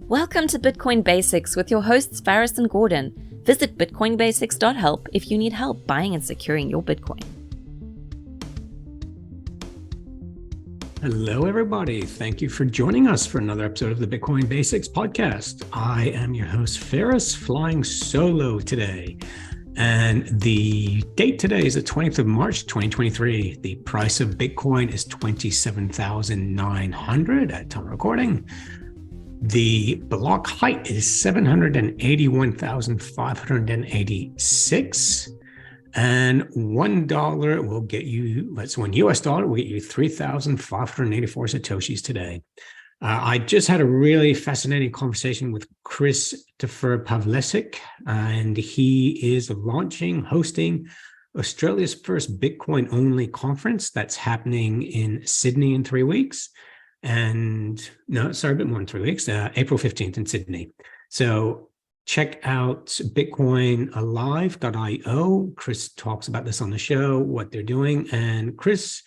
Welcome to Bitcoin Basics with your hosts Faris and Gordon. Visit bitcoinbasics.help if you need help buying and securing your Bitcoin. Hello, everybody. Thank you for joining us for another episode of the Bitcoin Basics podcast. I am your host, Faris, flying solo today. And the date today is the 20th of March, 2023. The price of Bitcoin is $27,900 at time of recording. The block height is 781,586. And $1 will get you, that's one US dollar will get you 3,584 Satoshis today. I just had a really fascinating conversation with Christopher Pavlesic, and he is hosting Australia's first Bitcoin-only conference that's happening in Sydney in 3 weeks. A bit more than 3 weeks, April 15th in Sydney. So check out bitcoinalive.io. Chris talks about this on the show, what they're doing. And Chris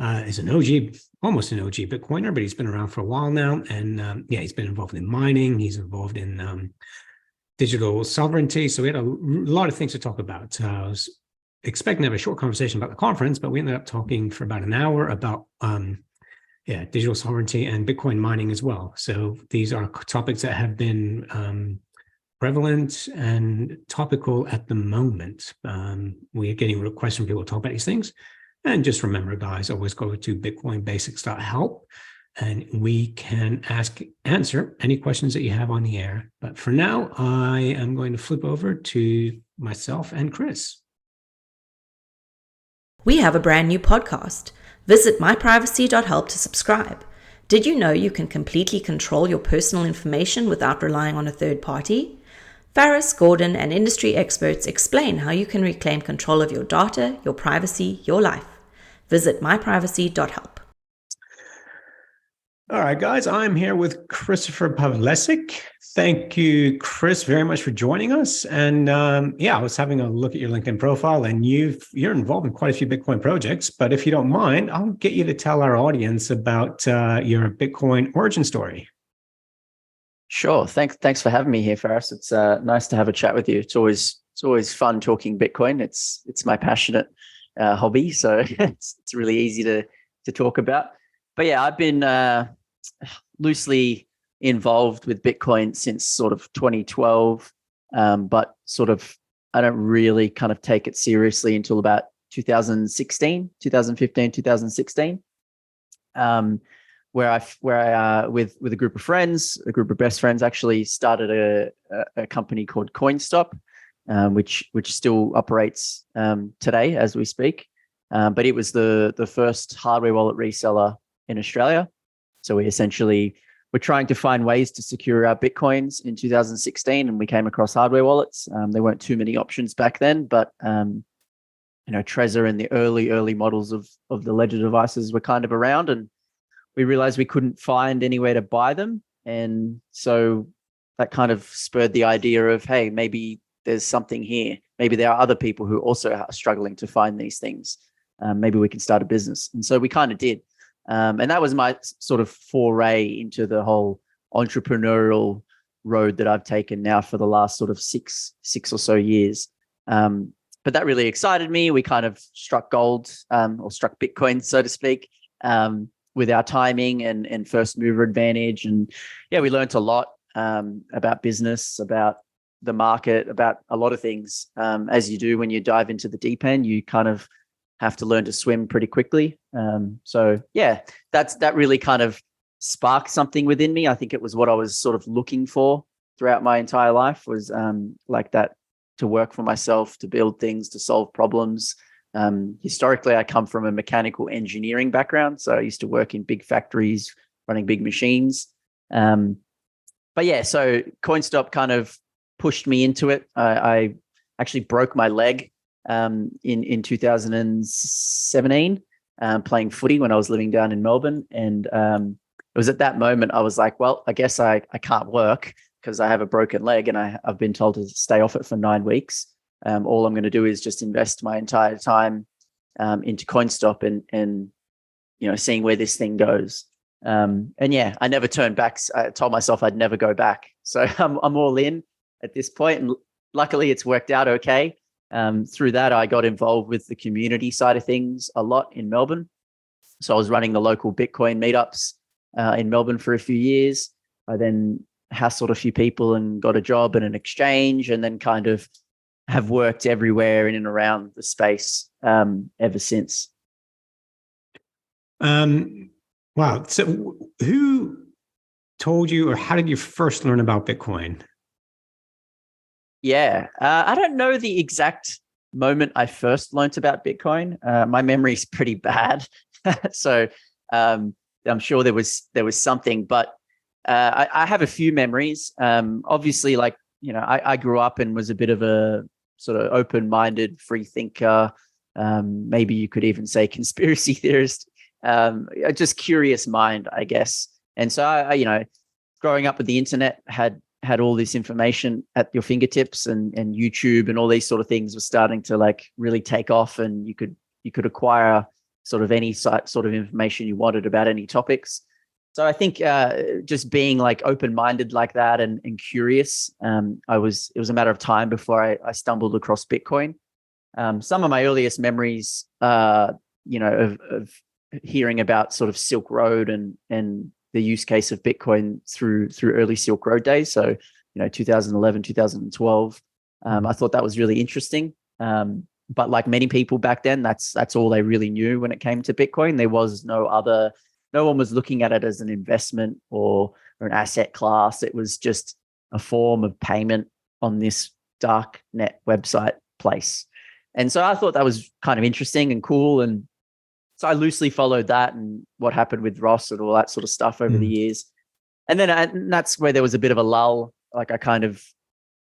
is an OG, almost an OG Bitcoiner, but he's been around for a while now. And he's been involved in mining. He's involved in digital sovereignty. So we had a lot of things to talk about. I was expecting to have a short conversation about the conference, but we ended up talking for about an hour about digital sovereignty and Bitcoin mining as well. So these are topics that have been prevalent and topical at the moment. We are getting requests from people to talk about these things. And just remember, guys, always go to bitcoinbasics.help and we can answer any questions that you have on the air. But for now, I am going to flip over to myself and Chris. We have a brand new podcast. Visit myprivacy.help to subscribe. Did you know you can completely control your personal information without relying on a third party? Faris, Gordon, and industry experts explain how you can reclaim control of your data, your privacy, your life. Visit myprivacy.help. All right, guys, I'm here with Christopher Pavlesic. Thank you, Chris, very much for joining us. And I was having a look at your LinkedIn profile, and you're involved in quite a few Bitcoin projects. But if you don't mind, I'll get you to tell our audience about your Bitcoin origin story. Sure. Thanks for having me here, Faris. It's nice to have a chat with you. It's always fun talking Bitcoin. It's my passionate hobby, so it's really easy to talk about. But yeah, I've been loosely involved with Bitcoin since sort of 2012, but sort of I don't really kind of take it seriously until about 2015, 2016, where I with a group of friends, a group of best friends, actually started a company called CoinStop, which still operates today as we speak. But it was the first hardware wallet reseller in Australia. So we're trying to find ways to secure our Bitcoins in 2016, and we came across hardware wallets. There weren't too many options back then, but Trezor and the early models of the Ledger devices were kind of around, and we realized we couldn't find anywhere to buy them. And so that kind of spurred the idea of, hey, maybe there's something here. Maybe there are other people who also are struggling to find these things. Maybe we can start a business. And so we kind of did. And that was my sort of foray into the whole entrepreneurial road that I've taken now for the last sort of six or so years. But that really excited me. We kind of struck gold, or struck Bitcoin, so to speak, with our timing and first mover advantage. And we learned a lot about business, about the market, about a lot of things. As you do when you dive into the deep end, you kind of have to learn to swim pretty quickly. That really kind of sparked something within me. I think it was what I was sort of looking for throughout my entire life, was like that, to work for myself, to build things, to solve problems. Historically, I come from a mechanical engineering background. So I used to work in big factories, running big machines. So CoinStop kind of pushed me into it. I actually broke my leg in 2017 playing footy when I was living down in Melbourne. And it was at that moment I was like, well, I guess I can't work because I have a broken leg and I've been told to stay off it for 9 weeks. All I'm going to do is just invest my entire time into CoinStop and seeing where this thing goes. And yeah, I never turned back. I told myself I'd never go back. So I'm all in at this point, and luckily it's worked out okay. Through that, I got involved with the community side of things a lot in Melbourne. So I was running the local Bitcoin meetups in Melbourne for a few years. I then hassled a few people and got a job in an exchange, and then kind of have worked everywhere in and around the space ever since. Wow. So who told you, or how did you first learn about Bitcoin? Yeah, I don't know the exact moment I first learned about Bitcoin. My memory is pretty bad. So I'm sure there was something, but I have a few memories. Obviously, like, I grew up and was a bit of a sort of open-minded free thinker. Maybe you could even say conspiracy theorist. Just curious mind, I guess. And so I growing up with the internet, had all this information at your fingertips, and YouTube and all these sort of things were starting to like really take off, and you could acquire sort of any sort of information you wanted about any topics. So I think just being like open-minded like that and curious, it was a matter of time before I stumbled across Bitcoin. Some of my earliest memories, of hearing about sort of Silk Road and the use case of Bitcoin through early Silk Road days. So, 2011, 2012. I thought that was really interesting. But like many people back then, that's all they really knew when it came to Bitcoin. There was no one was looking at it as an investment or an asset class. It was just a form of payment on this dark net website place. And so I thought that was kind of interesting and cool. And so I loosely followed that and what happened with Ross and all that sort of stuff over the years. And then and that's where there was a bit of a lull. Like I kind of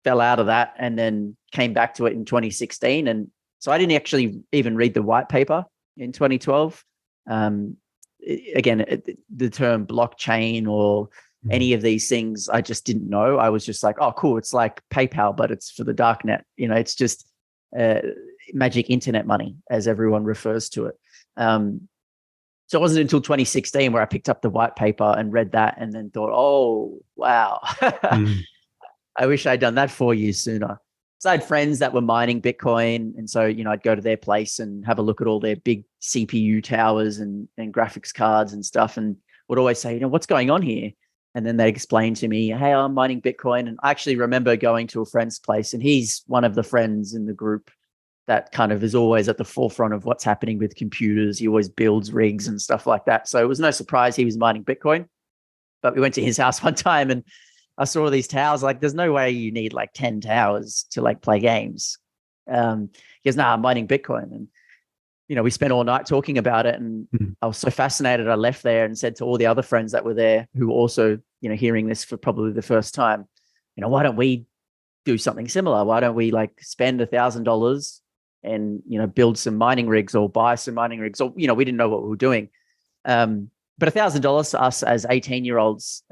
fell out of that and then came back to it in 2016. And so I didn't actually even read the white paper in 2012. The term blockchain or any of these things, I just didn't know. I was just like, oh, cool. It's like PayPal, but it's for the dark net. It's just magic internet money, as everyone refers to it. So it wasn't until 2016 where I picked up the white paper and read that and then thought, oh, wow, I wish I'd done that 4 years sooner. So I had friends that were mining Bitcoin. And so, I'd go to their place and have a look at all their big CPU towers and graphics cards and stuff, and would always say, what's going on here? And then they'd explain to me, hey, I'm mining Bitcoin. And I actually remember going to a friend's place, and he's one of the friends in the group that kind of is always at the forefront of what's happening with computers. He always builds rigs and stuff like that. So it was no surprise he was mining Bitcoin. But we went to his house one time and I saw all these towers. Like, there's no way you need like 10 towers to like play games. He goes, nah, I'm mining Bitcoin. And, we spent all night talking about it. And I was so fascinated. I left there and said to all the other friends that were there who were also, hearing this for probably the first time, why don't we do something similar? Why don't we like spend $1,000 and, build some mining rigs or buy some mining rigs? Or, we didn't know what we were doing. But $1,000 to us as 18-year-olds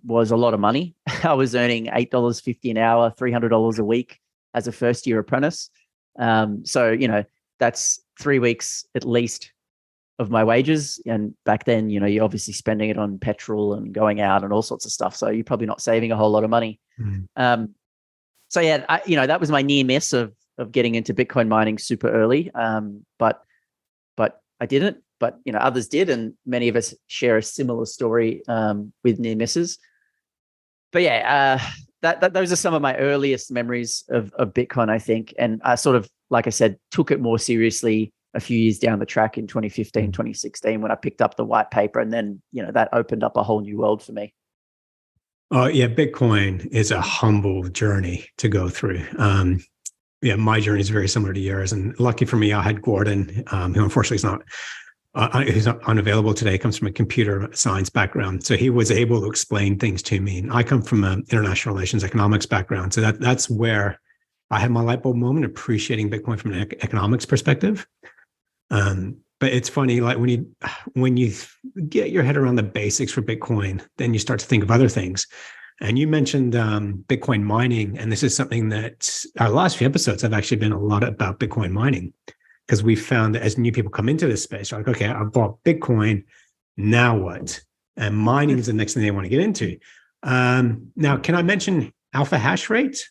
was a lot of money. I was earning $8.50 an hour, $300 a week as a first-year apprentice. So, that's 3 weeks at least of my wages. And back then, you're obviously spending it on petrol and going out and all sorts of stuff. So you're probably not saving a whole lot of money. So yeah, that was my near miss of getting into Bitcoin mining super early. But I didn't. But others did, and many of us share a similar story with near misses. But yeah, those are some of my earliest memories of Bitcoin, I think. And I sort of, like I said, took it more seriously a few years down the track in 2015, 2016, when I picked up the white paper, and then that opened up a whole new world for me. Oh yeah, Bitcoin is a humble journey to go through. Yeah, my journey is very similar to yours, and lucky for me, I had Gordon, who unfortunately is not. Who's unavailable today, comes from a computer science background. So he was able to explain things to me. And I come from an international relations economics background. So that's where I had my light bulb moment, appreciating Bitcoin from an economics perspective. But it's funny, like when you get your head around the basics for Bitcoin, then you start to think of other things. And you mentioned Bitcoin mining. And this is something that our last few episodes have actually been a lot about Bitcoin mining. Because we found that as new people come into this space, you're like, okay, I bought Bitcoin, now what? and mining is the next thing they want to get into. Now, can I mention alpha hash rate?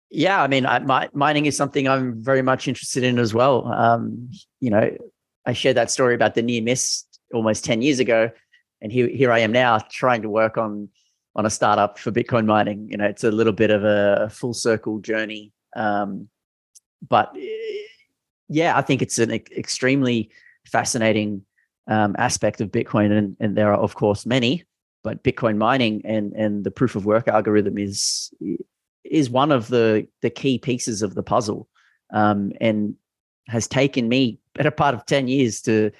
Yeah, I mean, mining is something I'm very much interested in as well. I shared that story about the near miss almost 10 years ago, and here I am now trying to work on a startup for Bitcoin mining. It's a little bit of a full circle journey, but yeah, I think it's an extremely fascinating aspect of Bitcoin, and there are of course many, but Bitcoin mining and the proof of work algorithm is one of the key pieces of the puzzle, and has taken me better part of 10 years to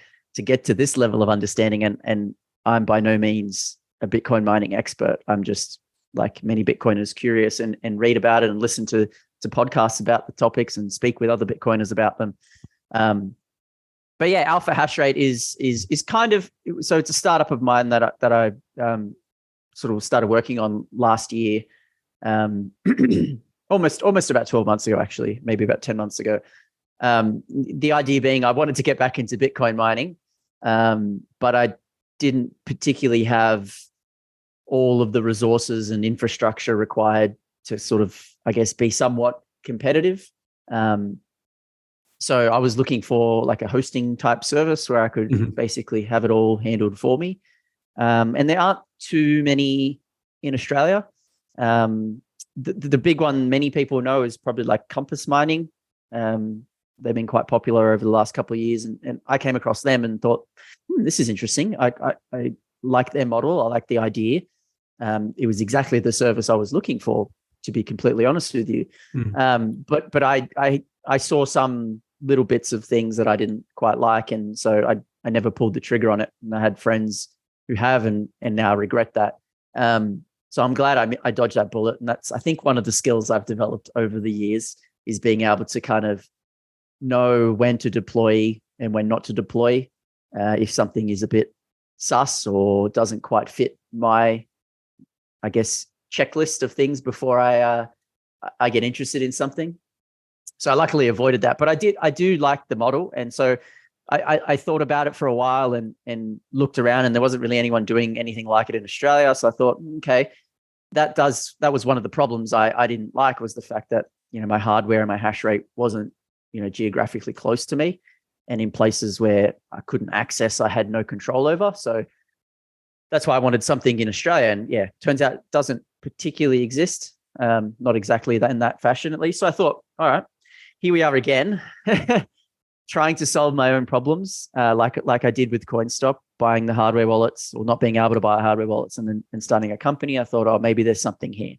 get to this level of understanding. And I'm by no means a Bitcoin mining expert. I'm just, like many Bitcoiners, curious and read about it and listen to podcasts about the topics and speak with other Bitcoiners about them. But yeah, alpha hash rate is kind of, so it's a startup of mine that I sort of started working on last year. Almost about 12 months ago, actually, maybe about 10 months ago. The idea being I wanted to get back into Bitcoin mining, but I didn't particularly have all of the resources and infrastructure required to sort of, I guess, be somewhat competitive. So I was looking for like a hosting type service where I could basically have it all handled for me. And there aren't too many in Australia. The big one many people know is probably like Compass Mining. They've been quite popular over the last couple of years, and I came across them and thought, this is interesting. I like their model. I like the idea. It was exactly the service I was looking for, to be completely honest with you. But I saw some little bits of things that I didn't quite like, and so I never pulled the trigger on it. And I had friends who have, and now regret that. So I'm glad I dodged that bullet. And that's, I think, one of the skills I've developed over the years is being able to kind of know when to deploy and when not to deploy. If something is a bit sus or doesn't quite fit my, I guess, checklist of things before I get interested in something. So I luckily avoided that, but I do like the model. And so I thought about it for a while and looked around, and there wasn't really anyone doing anything like it in Australia. So I thought, okay, that was one of the problems I didn't like, was the fact that, my hardware and my hash rate wasn't, geographically close to me, and in places where I couldn't access, I had no control over. So that's why I wanted something in Australia. And yeah, turns out it doesn't particularly exist. Not exactly in that fashion, at least. So I thought, all right, here we are again, trying to solve my own problems, like I did with CoinStop, buying the hardware wallets, or not being able to buy hardware wallets, and starting a company. I thought, oh, maybe there's something here.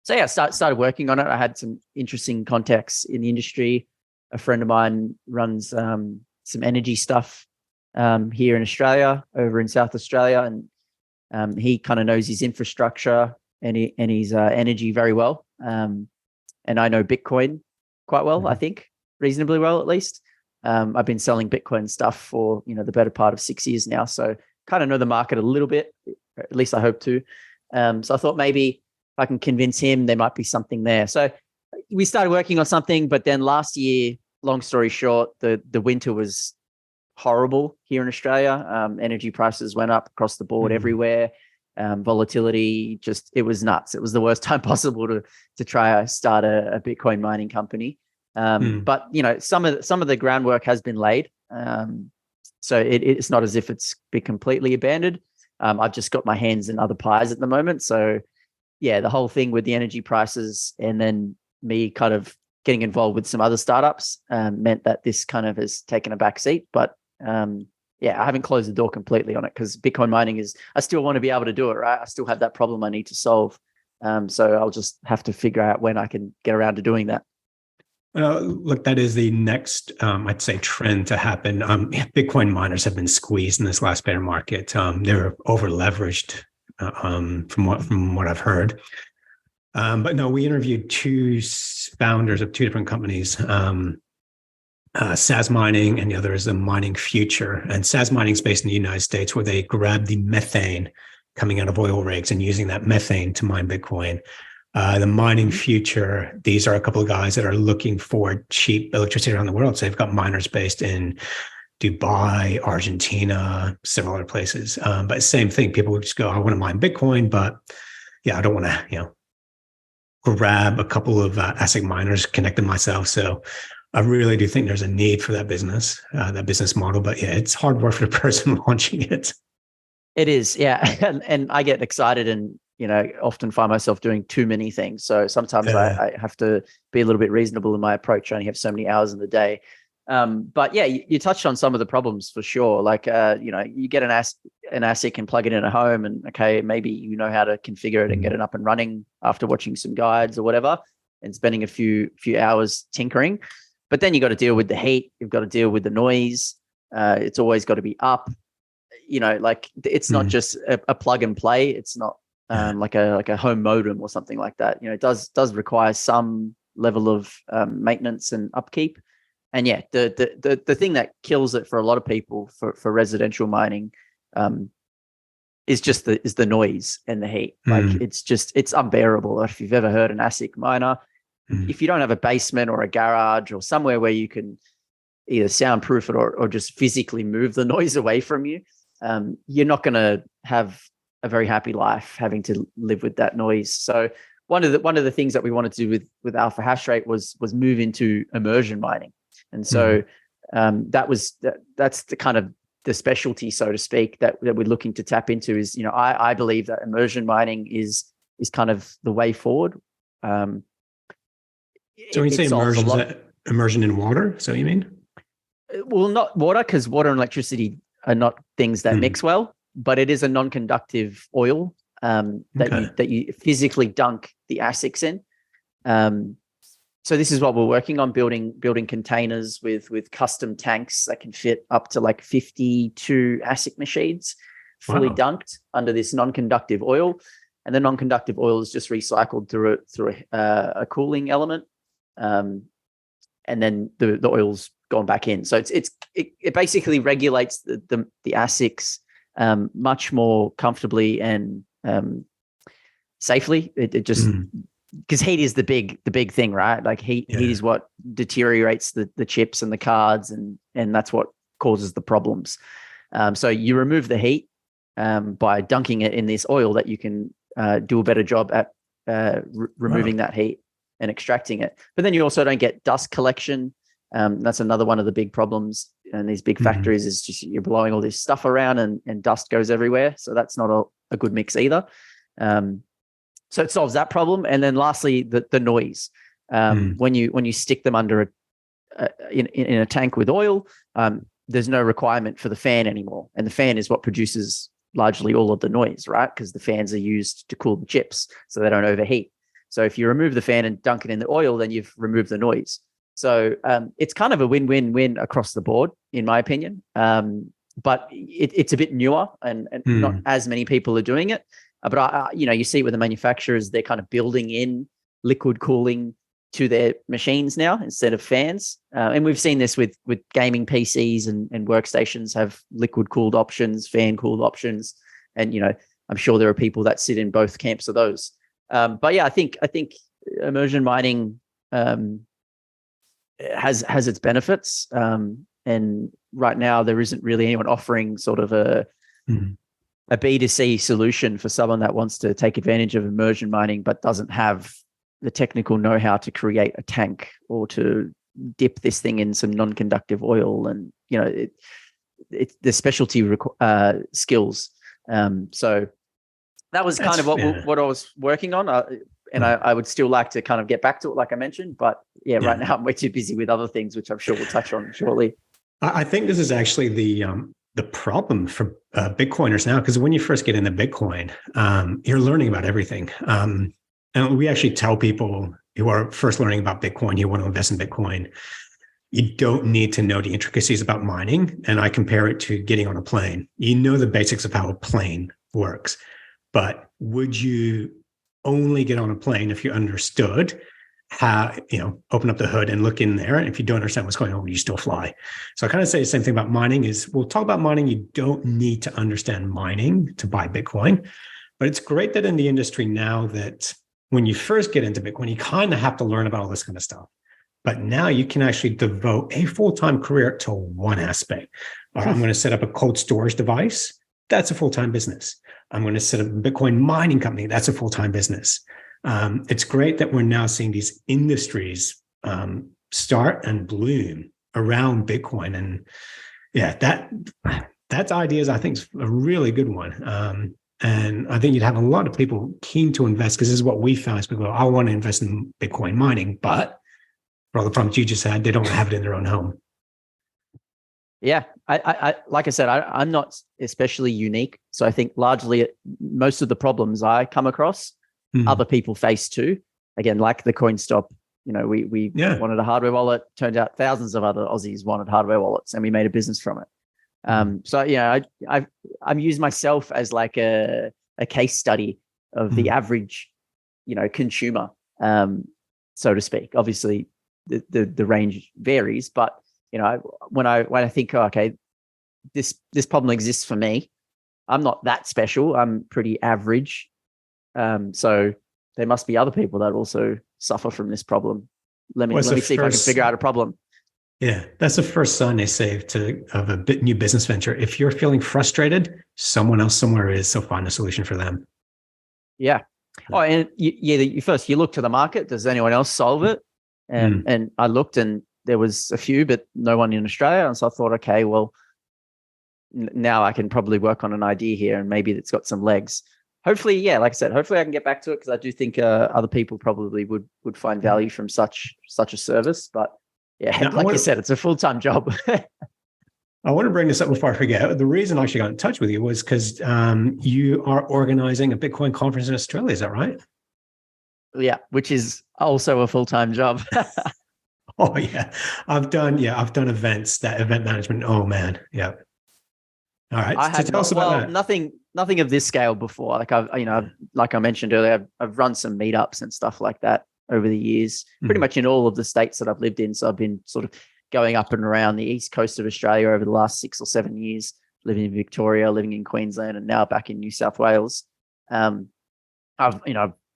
So yeah, started working on it. I had some interesting contacts in the industry. A friend of mine runs some energy stuff here in Australia, over in South Australia, and he kind of knows his infrastructure and his energy very well. And I know Bitcoin quite well, I think, reasonably well at least. I've been selling Bitcoin stuff for the better part of 6 years now, so kind of know the market a little bit. At least I hope to. So I thought maybe I can convince him there might be something there. So we started working on something, but then last year, long story short, the winter was horrible here in Australia. Energy prices went up across the board everywhere. Volatility, it was nuts. It was the worst time possible to try to start a Bitcoin mining company. But some of the groundwork has been laid. So it's not as if it's been completely abandoned. I've just got my hands in other pies at the moment. So yeah, the whole thing with the energy prices and then me kind of getting involved with some other startups meant that this kind of has taken a back seat. But yeah, I haven't closed the door completely on it, because Bitcoin mining I still want to be able to do it, right? I still have that problem I need to solve. So I'll just have to figure out when I can get around to doing that. Look, that is the next, I'd say, trend to happen. Bitcoin miners have been squeezed in this last bear market. They're over leveraged, from what I've heard. But no, we interviewed two founders of two different companies, SAS Mining, and the other is the Mining Future. And SAS Mining is based in the United States, where they grab the methane coming out of oil rigs and using that methane to mine Bitcoin. The Mining Future, these are a couple of guys that are looking for cheap electricity around the world. So they've got miners based in Dubai, Argentina, several other places. But same thing, people would just go, I want to mine Bitcoin, but yeah, I don't want to, grab a couple of ASIC miners, connect them myself. So I really do think there's a need for that business model. But yeah, it's hard work for the person launching it. It is, yeah. And I get excited and, often find myself doing too many things. So sometimes I have to be a little bit reasonable in my approach. I only have so many hours in the day. But yeah, you touched on some of the problems for sure. Like, you get an ASIC and plug it in at home, and okay, maybe you know how to configure it and get it up and running after watching some guides or whatever, and spending a few hours tinkering. But then you got to deal with the heat. You've got to deal with the noise. It's always got to be up. Like it's not just a plug and play. It's not like a home modem or something like that. It does require some level of maintenance and upkeep. And yeah, the thing that kills it for a lot of people for residential mining is the noise and the heat. Like it's unbearable. If you've ever heard an ASIC miner, if you don't have a basement or a garage or somewhere where you can either soundproof it or just physically move the noise away from you, you're not going to have a very happy life having to live with that noise. So one of the things that we wanted to do with Alpha Hash Rate was move into immersion mining. And so that's the kind of the specialty, so to speak, that we're looking to tap into is, I believe that immersion mining is kind of the way forward. So when you say immersion, is that immersion in water? So you mean? Well, not water, because water and electricity are not things that mix well, but it is a non-conductive oil that you physically dunk the ASICs in. So this is what we're working on, building containers with custom tanks that can fit up to like 52 ASIC machines, fully dunked under this non-conductive oil. And the non-conductive oil is just recycled through a cooling element. And then the oil's gone back in. So it basically regulates the ASICs much more comfortably and safely. It just because heat is the big thing, right? Like heat is what deteriorates the chips and the cards, and that's what causes the problems. So you remove the heat by dunking it in this oil that you can do a better job at removing that heat and extracting it. But then you also don't get dust collection. That's another one of the big problems in these big factories is just you're blowing all this stuff around and dust goes everywhere. So that's not a good mix either. So it solves that problem. And then lastly, the noise. When you stick them under in a tank with oil, there's no requirement for the fan anymore. And the fan is what produces largely all of the noise, right? Because the fans are used to cool the chips so they don't overheat. So if you remove the fan and dunk it in the oil, then you've removed the noise. So it's kind of a win-win-win across the board, in my opinion. But it's a bit newer and not as many people are doing it. But you see with the manufacturers, they're kind of building in liquid cooling to their machines now instead of fans. And we've seen this with gaming PCs and workstations have liquid cooled options, fan cooled options. And, I'm sure there are people that sit in both camps of those. But yeah, I think immersion mining has its benefits. And right now there isn't really anyone offering sort of a B2C solution for someone that wants to take advantage of immersion mining, but doesn't have the technical know-how to create a tank or to dip this thing in some non-conductive oil. And, it's the specialty skills. So that was kind of what I was working on. And I would still like to kind of get back to it, like I mentioned, but right now I'm way too busy with other things, which I'm sure we'll touch on shortly. I think this is actually the problem for Bitcoiners now, because when you first get into Bitcoin, you're learning about everything. And we actually tell people who are first learning about Bitcoin, you want to invest in Bitcoin, you don't need to know the intricacies about mining. And I compare it to getting on a plane. You know the basics of how a plane works, but would you only get on a plane if you understood how, open up the hood and look in there? And if you don't understand what's going on, you still fly. So I kind of say the same thing about mining is we'll talk about mining. You don't need to understand mining to buy Bitcoin, but it's great that in the industry now that when you first get into Bitcoin, you kind of have to learn about all this kind of stuff. But now you can actually devote a full-time career to one aspect. I'm going to set up a cold storage device. That's a full-time business. I'm going to set up a Bitcoin mining company. That's a full-time business. It's great that we're now seeing these industries start and bloom around Bitcoin. And yeah, that idea is, I think, is a really good one. And I think you'd have a lot of people keen to invest, because this is what we found, is people go, I want to invest in Bitcoin mining, but for all the problems you just had, they don't have it in their own home. Yeah, I like I said, I'm not especially unique. So I think largely most of the problems I come across, other people face too. Again, like the CoinStop, we wanted a hardware wallet. Turned out thousands of other Aussies wanted hardware wallets, and we made a business from it. So I'm using myself as like a case study of the average, consumer, so to speak. Obviously, the range varies, but when I think, okay, this problem exists for me, I'm not that special. I'm pretty average. So there must be other people that also suffer from this problem. Let me see if I can figure out a problem. Yeah, that's the first sign they say of a new business venture. If you're feeling frustrated, someone else somewhere is, so find a solution for them. Yeah. Oh, and you first, you look to the market. Does anyone else solve it? And I looked, and there was a few, but no one in Australia. And so I thought, okay, well, now I can probably work on an idea here, and maybe it's got some legs. Hopefully, like I said, hopefully I can get back to it, because I do think other people probably would find value from such a service. But you said, it's a full-time job. I want to bring this up before I forget. The reason I actually got in touch with you was because you are organizing a Bitcoin conference in Australia. Is that right? Yeah, which is also a full-time job. Oh yeah, I've done events, event management. Oh man, yeah. All right, so tell us about that. Nothing of this scale before. Like like I mentioned earlier, I've run some meetups and stuff like that over the years, pretty much in all of the states that I've lived in. So I've been sort of going up and around the east coast of Australia over the last 6 or 7 years, living in Victoria, living in Queensland, and now back in New South Wales. I've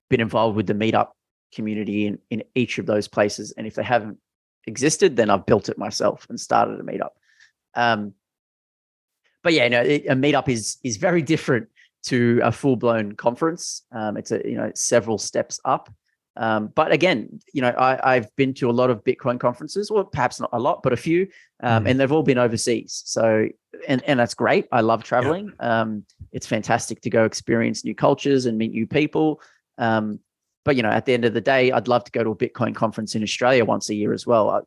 been involved with the meetup community in each of those places, and if they haven't existed, then I've built it myself and started a meetup. But a meetup is very different to a full-blown conference. It's several steps up. But again, I've been to a lot of Bitcoin conferences, or perhaps not a lot, but a few, and they've all been overseas. So, and that's great. I love traveling. Yeah. It's fantastic to go experience new cultures and meet new people. But at the end of the day, I'd love to go to a Bitcoin conference in Australia once a year as well.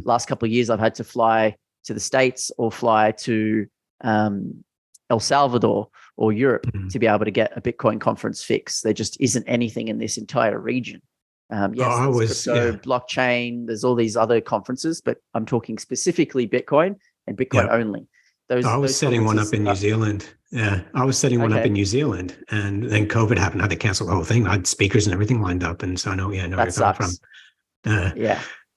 Last couple of years, I've had to fly to the States or fly to El Salvador or Europe to be able to get a Bitcoin conference fix. There just isn't anything in this entire region. Blockchain, there's all these other conferences, but I'm talking specifically Bitcoin and Bitcoin only. I was setting one up in New Zealand. Yeah, I was setting one up in New Zealand, and then COVID happened. I had to cancel the whole thing. I had speakers and everything lined up, and so I know where you're coming from.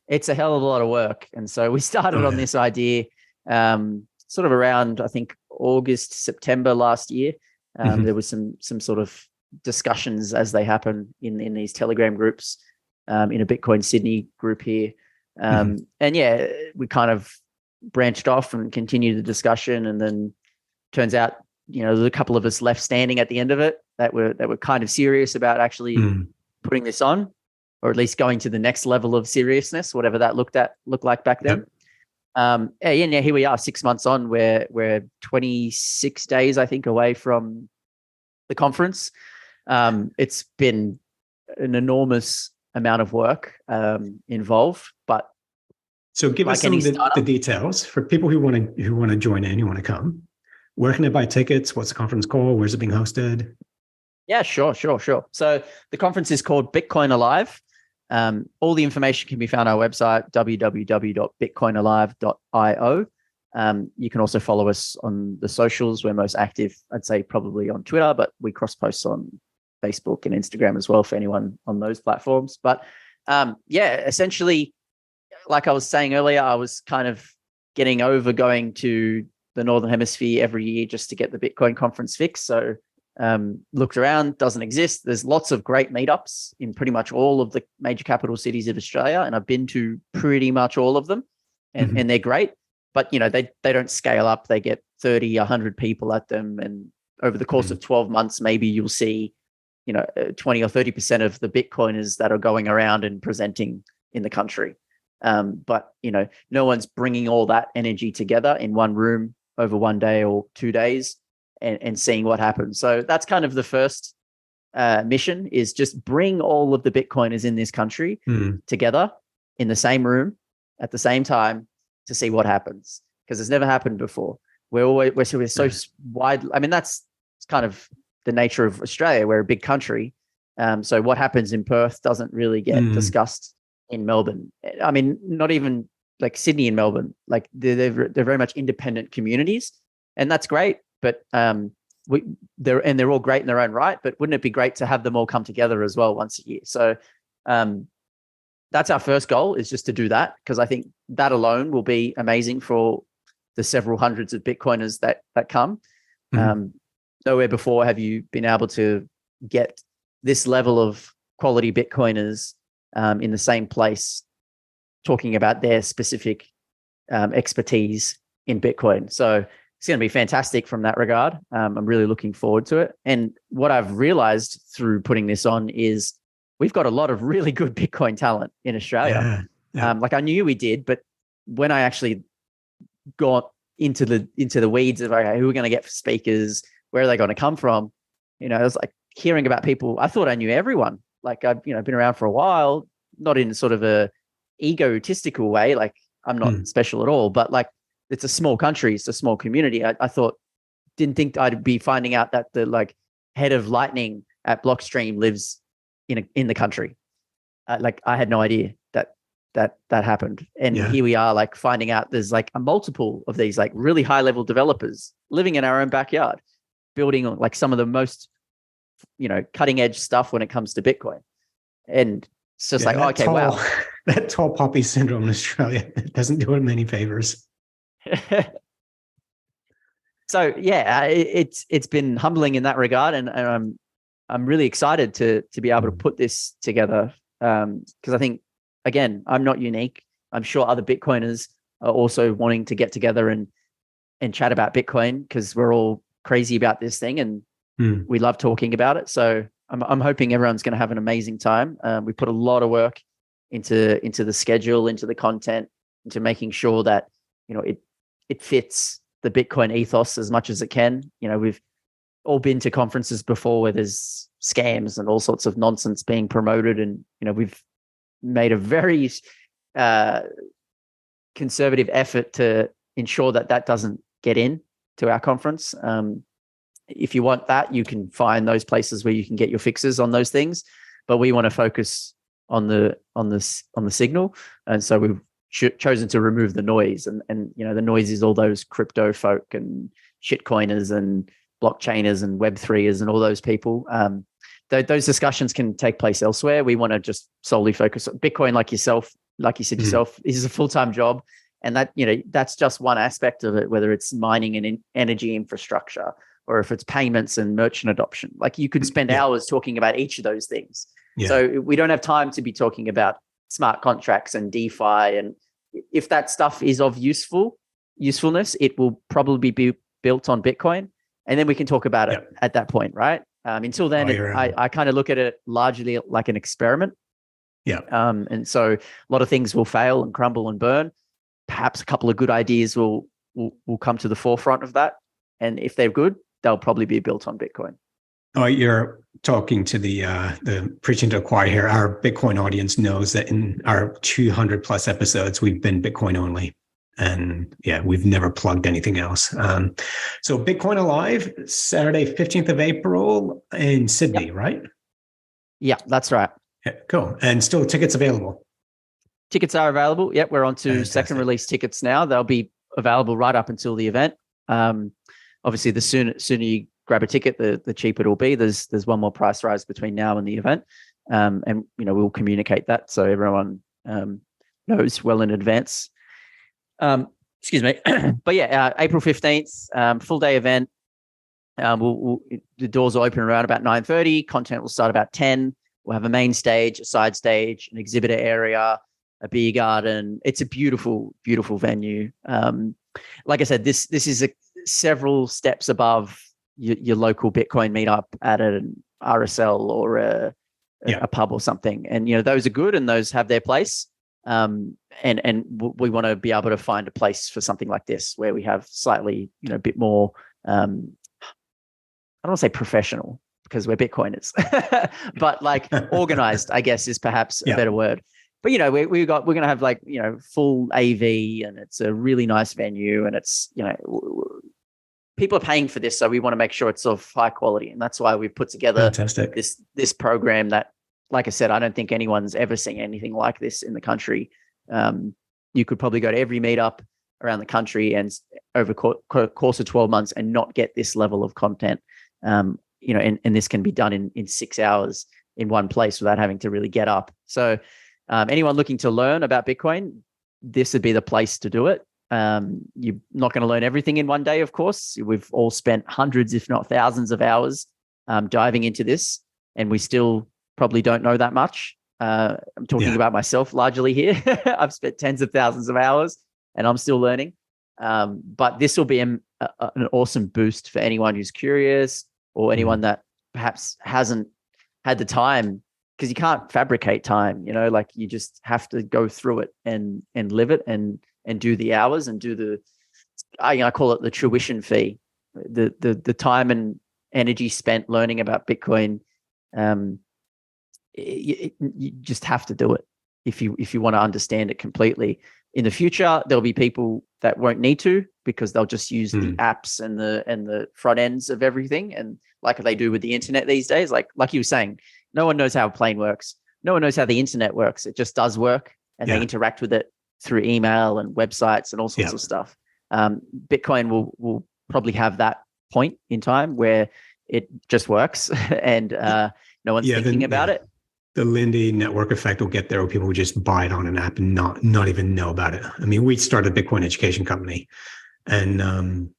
It's a hell of a lot of work, and so we started on this idea sort of around, I think, August, September last year. There was some sort of discussions as they happen in these Telegram groups, in a Bitcoin Sydney group here, and we kind of branched off and continued the discussion, and then turns out there's a couple of us left standing at the end of it that were kind of serious about actually putting this on, or at least going to the next level of seriousness, whatever that looked like back then. Here we are 6 months on. We're 26 days I think away from the conference. It's been an enormous amount of work involved, but so give us some of the details for people who want to join in, who want to come. Where can they buy tickets? What's the conference called? Where's it being hosted? Yeah, sure. So the conference is called Bitcoin Alive. All the information can be found on our website, www.bitcoinalive.io. You can also follow us on the socials. We're most active, I'd say, probably on Twitter, but we cross-post on Facebook and Instagram as well for anyone on those platforms. But essentially, like I was saying earlier, I was kind of getting over going to the Northern Hemisphere every year just to get the Bitcoin conference fixed. So Looked around, doesn't exist. There's lots of great meetups in pretty much all of the major capital cities of Australia, and I've been to pretty much all of them, and they're great. But they don't scale up. They get 30, 100 people at them, and over the course of 12 months, maybe you'll see 20 or 30% of the Bitcoiners that are going around and presenting in the country. But no one's bringing all that energy together in one room over 1 day or 2 days and seeing what happens. So that's kind of the first mission, is just bring all of the Bitcoiners in this country together in the same room at the same time to see what happens, because it's never happened before. We're so wide. I mean, that's kind of the nature of Australia. We're a big country. So what happens in Perth doesn't really get discussed in Melbourne. I mean, not even like Sydney and Melbourne. Like they're very much independent communities, and that's great. But they're all great in their own right. But wouldn't it be great to have them all come together as well once a year? So that's our first goal, is just to do that, because I think that alone will be amazing for the several hundreds of Bitcoiners that come. Nowhere before have you been able to get this level of quality Bitcoiners in the same place, talking about their specific expertise in Bitcoin. So it's going to be fantastic from that regard. I'm really looking forward to it. And what I've realized through putting this on is we've got a lot of really good Bitcoin talent in Australia. Like I knew we did, but when I actually got into the weeds of, okay, who are we going to get for speakers, where are they going to come from? I was like hearing about people. I thought I knew everyone. Like I've been around for a while, not in sort of a egotistical way. Like I'm not special at all, but like it's a small country, it's a small community. I didn't think I'd be finding out that the like head of Lightning at Blockstream lives in the country. Like I had no idea that happened, and here we are, like finding out there's like a multiple of these like really high level developers living in our own backyard, building like some of the most cutting edge stuff when it comes to Bitcoin. And it's just wow, that tall poppy syndrome in Australia doesn't do it many favors. So it's been humbling in that regard, and I'm really excited to be able to put this together, because I think, again, I'm not unique. I'm sure other Bitcoiners are also wanting to get together and chat about Bitcoin, because we're all crazy about this thing and we love talking about it. So I'm hoping everyone's going to have an amazing time. We put a lot of work into the schedule, into the content, into making sure that it fits the Bitcoin ethos as much as it can. We've all been to conferences before where there's scams and all sorts of nonsense being promoted, and we've made a very conservative effort to ensure that doesn't get in to our conference. If you want that, you can find those places where you can get your fixes on those things, but we want to focus on the signal, and so we've chosen to remove the noise, and the noise is all those crypto folk and shitcoiners and blockchainers and Web3ers and all those people. Those discussions can take place elsewhere. We want to just solely focus on Bitcoin, like you said yourself, is a full-time job. And that, that's just one aspect of it, whether it's mining and energy infrastructure, or if it's payments and merchant adoption. Like you could spend hours talking about each of those things. So we don't have time to be talking about smart contracts and DeFi. And if that stuff is of usefulness, it will probably be built on Bitcoin. And then we can talk about it at that point, right? Until then, I kind of look at it largely like an experiment. And so a lot of things will fail and crumble and burn. Perhaps a couple of good ideas will come to the forefront of that. And if they're good, they'll probably be built on Bitcoin. Oh, you're talking to the preaching to the choir here. Our Bitcoin audience knows that in our 200 plus episodes, we've been Bitcoin only. And we've never plugged anything else. So Bitcoin Alive, Saturday, 15th of April in Sydney, right? Yeah, that's right. Yeah, cool. And still tickets available? Tickets are available. Yep, we're on to second release tickets now. They'll be available right up until the event. Obviously, the sooner you grab a ticket, the cheaper it'll be. There's one more price rise between now and the event. And we'll communicate that so everyone knows well in advance. Excuse me. But April 15th, full day event. The doors will open around about 9:30. Content will start about 10. We'll have a main stage, a side stage, an exhibitor area, a beer garden. It's a beautiful, beautiful venue. Like I said, this is several steps above your local Bitcoin meetup at an RSL or a pub or something. And those are good and those have their place. And we want to be able to find a place for something like this where we have slightly, a bit more. I don't want to say professional, because we're Bitcoiners, but like organized, I guess, is perhaps a better word. But we're going to have like full AV, and it's a really nice venue, and it's people are paying for this, so we want to make sure it's of high quality, and that's why we've put together this program that, like I said, I don't think anyone's ever seen anything like this in the country. You could probably go to every meetup around the country and over course of 12 months and not get this level of content. And this can be done in 6 hours in one place without having to really get up. So anyone looking to learn about Bitcoin, this would be the place to do it. You're not going to learn everything in one day, of course. We've all spent hundreds, if not thousands of hours diving into this, and we still probably don't know that much. I'm talking about myself largely here. I've spent tens of thousands of hours and I'm still learning. But this will be an awesome boost for anyone who's curious, or anyone that perhaps hasn't had the time, because you can't fabricate time, like you just have to go through it and live it and do the hours and do the, I call it the tuition fee, the time and energy spent learning about Bitcoin. You just have to do it if you want to understand it completely. In the future, there'll be people that won't need to, because they'll just use the apps and the front ends of everything, and like they do with the internet these days. Like you were saying, no one knows how a plane works. No one knows how the internet works. It just does work, and they interact with it through email and websites and all sorts of stuff. Bitcoin will probably have that point in time where it just works and no one's thinking about it. The Lindy network effect will get there, where people will just buy it on an app and not even know about it. I mean, we started a Bitcoin education company, and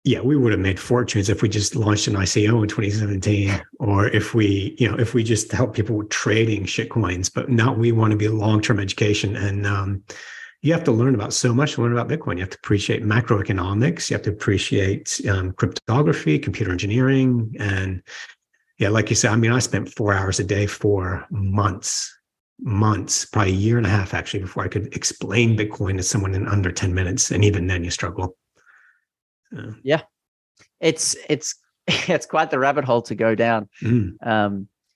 we would have made fortunes if we just launched an ICO in 2017, or if we just help people with trading shitcoins. But now we want to be long-term education, and you have to learn about so much to learn about Bitcoin. You have to appreciate macroeconomics. You have to appreciate cryptography, computer engineering, and like you said, I mean, I spent 4 hours a day for months, probably a year and a half actually, before I could explain Bitcoin to someone in under 10 minutes. And even then you struggle. It's quite the rabbit hole to go down. A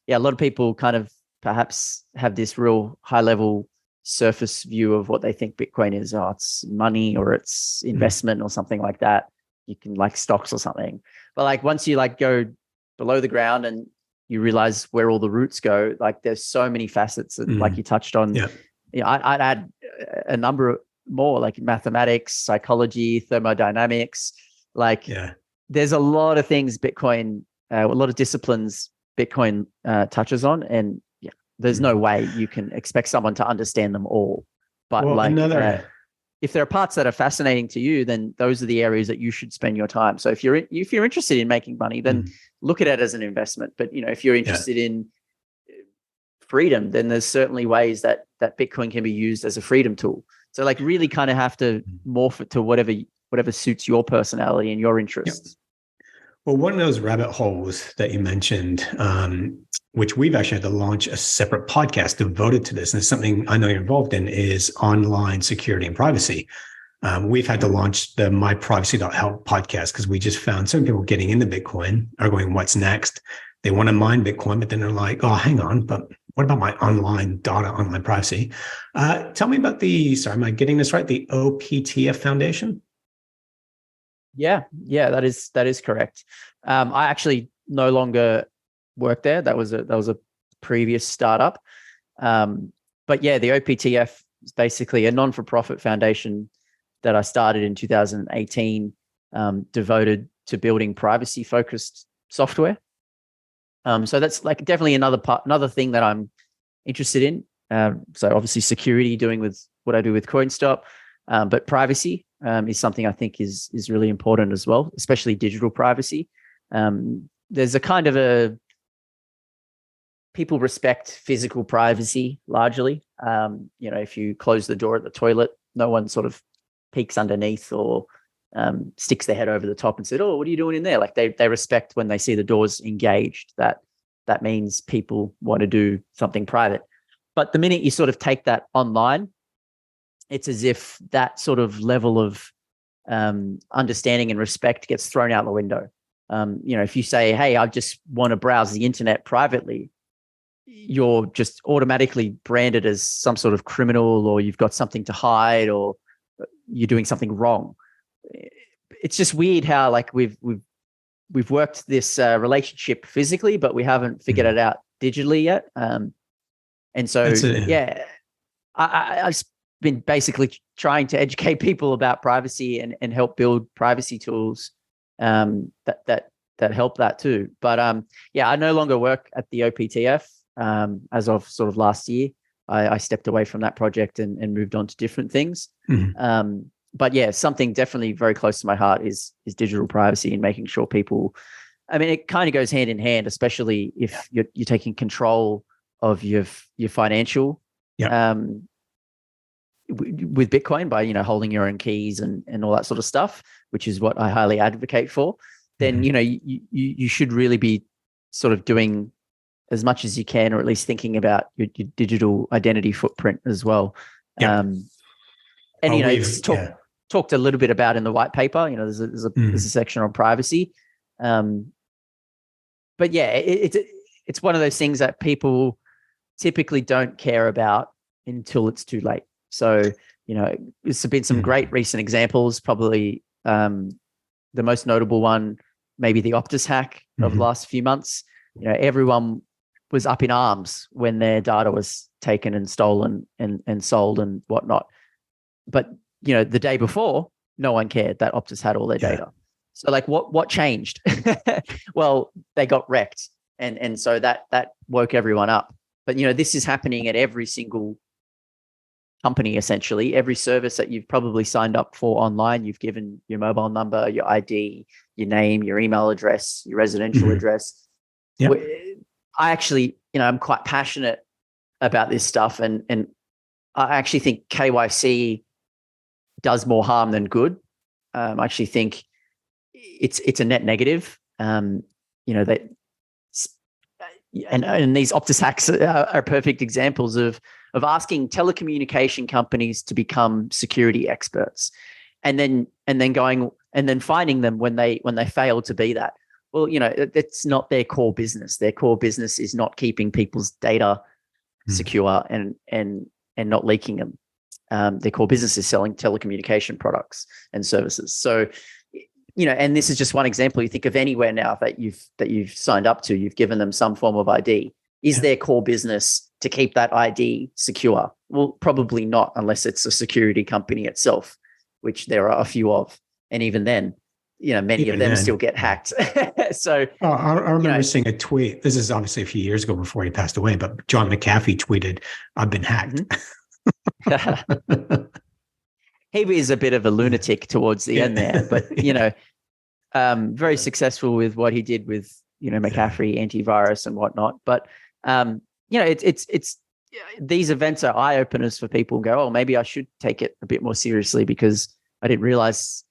lot of people kind of perhaps have this real high level surface view of what they think Bitcoin is. Oh, it's money, or it's investment or something like that. You can like stocks or something. But like once you like go below the ground and you realize where all the roots go, like there's so many facets that, like you touched on. I'd add a number more, like mathematics, psychology, thermodynamics. There's a lot of things Bitcoin, a lot of disciplines Bitcoin touches on, and there's no way you can expect someone to understand them all. But if there are parts that are fascinating to you, then those are the areas that you should spend your time. So if you're interested in making money, then look at it as an investment. But if you're interested in freedom, then there's certainly ways that Bitcoin can be used as a freedom tool. So like really kind of have to morph it to whatever suits your personality and your interests. Well, one of those rabbit holes that you mentioned, which we've actually had to launch a separate podcast devoted to this, and it's something I know you're involved in, is online security and privacy. We've had to launch the myprivacy.help podcast because we just found some people getting into Bitcoin are going, what's next? They want to mine Bitcoin, but then they're like, oh, hang on, but what about my online data, online privacy? Tell me about am I getting this right? The OPTF Foundation? Yeah, that is correct. I actually no longer work there. That was a previous startup. But yeah, the OPTF is basically a non-for-profit foundation that I started in 2018, devoted to building privacy-focused software. So that's like definitely another thing that I'm interested in. So obviously security, doing with what I do with CoinStop, but privacy is something I think is really important as well, especially digital privacy. There's a kind of people respect physical privacy largely. If you close the door at the toilet, no one sort of peeks underneath or sticks their head over the top and said, "Oh, what are you doing in there?" Like they respect when they see the doors engaged. That means people want to do something private. But the minute you sort of take that online, it's as if that sort of level of understanding and respect gets thrown out the window. If you say, "Hey, I just want to browse the internet privately," you're just automatically branded as some sort of criminal, or you've got something to hide, or you're doing something wrong. It's just weird how like we've worked this relationship physically, but we haven't figured it out digitally yet. And so, I've been basically trying to educate people about privacy and help build privacy tools that help that too. But I no longer work at the OPTF as of sort of last year. I stepped away from that project and moved on to different things. But yeah, something definitely very close to my heart is digital privacy and making sure people. I mean, it kind of goes hand in hand, especially if you're taking control of your financial with Bitcoin by holding your own keys and all that sort of stuff, which is what I highly advocate for. Then you should really be sort of doing as much as you can, or at least thinking about your digital identity footprint as well. It's talked a little bit about in the white paper. There's a section on privacy, but yeah, it's one of those things that people typically don't care about until it's too late. So there's been some great recent examples. Probably the most notable one, maybe the Optus hack of the last few months. Everyone was up in arms when their data was taken and stolen and sold and whatnot. But the day before, no one cared that Optus had all their data. So like what changed? Well, they got wrecked. And so that woke everyone up. But this is happening at every single company, essentially. Every service that you've probably signed up for online, you've given your mobile number, your ID, your name, your email address, your residential address. I actually, I'm quite passionate about this stuff, and I actually think KYC does more harm than good. I actually think it's a net negative. And these Optus hacks are perfect examples of asking telecommunication companies to become security experts, and then finding them when they fail to be that. Well, it's not their core business. Their core business is not keeping people's data secure and not leaking them. Their core business is selling telecommunication products and services. So, and this is just one example. You think of anywhere now that you've signed up to, you've given them some form of ID. Is their core business to keep that ID secure? Well, probably not, unless it's a security company itself, which there are a few of. And even then, many of them still get hacked. So I remember seeing a tweet. This is obviously a few years ago before he passed away, but John McAfee tweeted, "I've been hacked." He was a bit of a lunatic towards the end there, but very successful with what he did with McAfee antivirus and whatnot. But it's these events are eye openers for people. Go, oh, maybe I should take it a bit more seriously, because I didn't realize.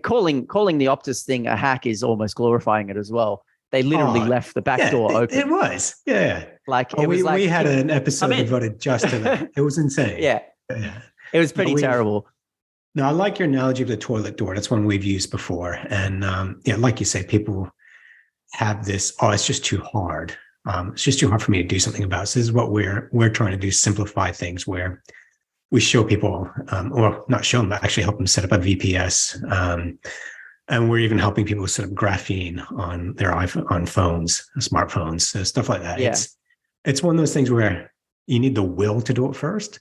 Calling the Optus thing a hack is almost glorifying it as well. They literally left the back door open. It was, Like we had an episode devoted just to that. It was insane. It was pretty terrible. No, I like your analogy of the toilet door. That's one we've used before. And like you say, people have this. Oh, it's just too hard. It's just too hard for me to do something about. So this is what we're trying to do: simplify things where we show people, or not show them, but actually help them set up a VPS. And we're even helping people set up graphene on their iPhone, on phones, smartphones, stuff like that. Yeah. It's one of those things where you need the will to do it first.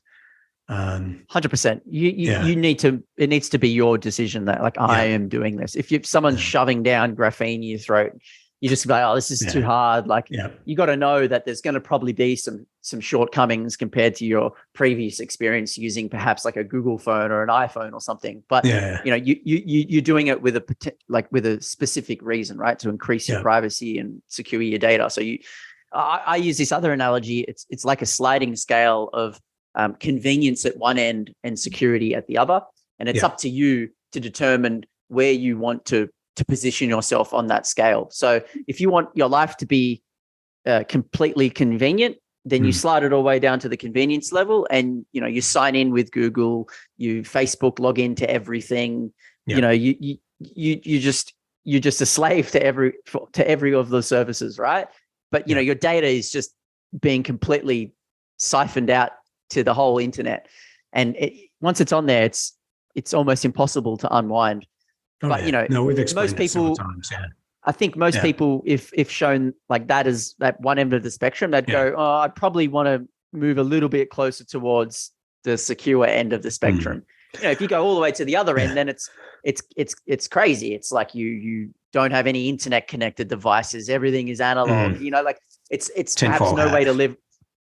100%. You need to. It needs to be your decision that, like, I am doing this. If someone's shoving down graphene in your throat, you just be like, oh, this is too hard. Like you got to know that there's going to probably be some shortcomings compared to your previous experience using perhaps like a Google phone or an iPhone or something. But you're doing it with a specific reason, right? To increase your privacy and secure your data. So I use this other analogy. It's like a sliding scale of convenience at one end and security at the other, and it's up to you to determine where you want to position yourself on that scale. So if you want your life to be completely convenient, then you slide it all the way down to the convenience level, and you sign in with Google, you Facebook log into everything. You're just a slave to every of the services, right? But your data is just being completely siphoned out to the whole internet, and once it's on there, it's almost impossible to unwind. But we've explained most people, times, I think most people, if shown like that as that one end of the spectrum, they'd go, "Oh, I'd probably want to move a little bit closer towards the secure end of the spectrum." If you go all the way to the other end, then it's crazy. It's like you don't have any internet connected devices. Everything is analog. It's perhaps no way to live.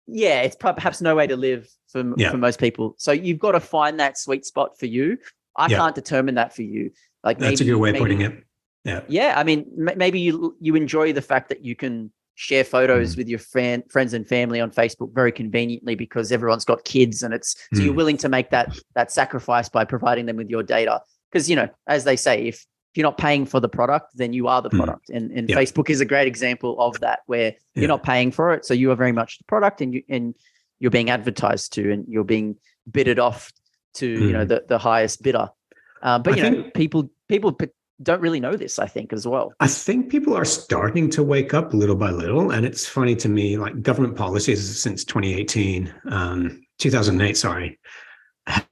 Yeah, it's perhaps no way to live for most people. So you've got to find that sweet spot for you. I can't determine that for you. Like that's a good way of putting it. Yeah. I mean, maybe you enjoy the fact that you can share photos with your friends and family on Facebook very conveniently because everyone's got kids, and so you're willing to make that sacrifice by providing them with your data. Because, as they say, if you're not paying for the product, then you are the product. And Facebook is a great example of that, where you're not paying for it. So you are very much the product, and you're being advertised to, and you're being bidded off to, the highest bidder. But people don't really know this, I think, as well. I think people are starting to wake up little by little. And it's funny to me, like government policies since 2008,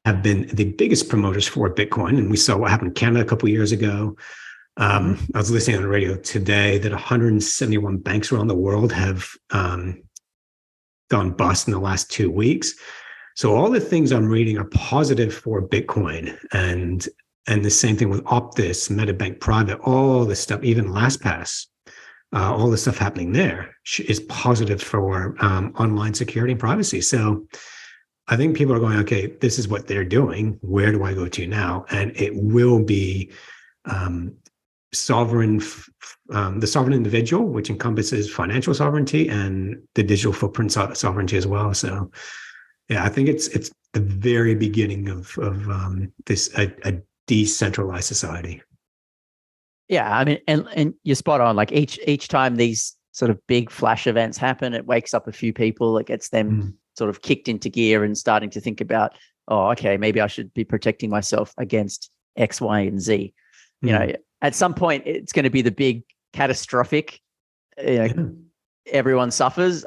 have been the biggest promoters for Bitcoin. And we saw what happened in Canada a couple of years ago. I was listening on the radio today that 171 banks around the world have gone bust in the last 2 weeks. So all the things I'm reading are positive for Bitcoin, and the same thing with Optus, MetaBank Private, all this stuff, even LastPass, all the stuff happening there is positive for online security and privacy. So I think people are going, okay, this is what they're doing. Where do I go to now? And it will be the sovereign individual, which encompasses financial sovereignty and the digital footprint sovereignty as well. So yeah, I think it's the very beginning of this a decentralized society. Yeah, I mean, and you're spot on. Like each time these sort of big flash events happen, it wakes up a few people. It gets them sort of kicked into gear and starting to think about, oh, okay, maybe I should be protecting myself against X, Y, and Z. At some point, it's going to be the big catastrophic. Everyone suffers.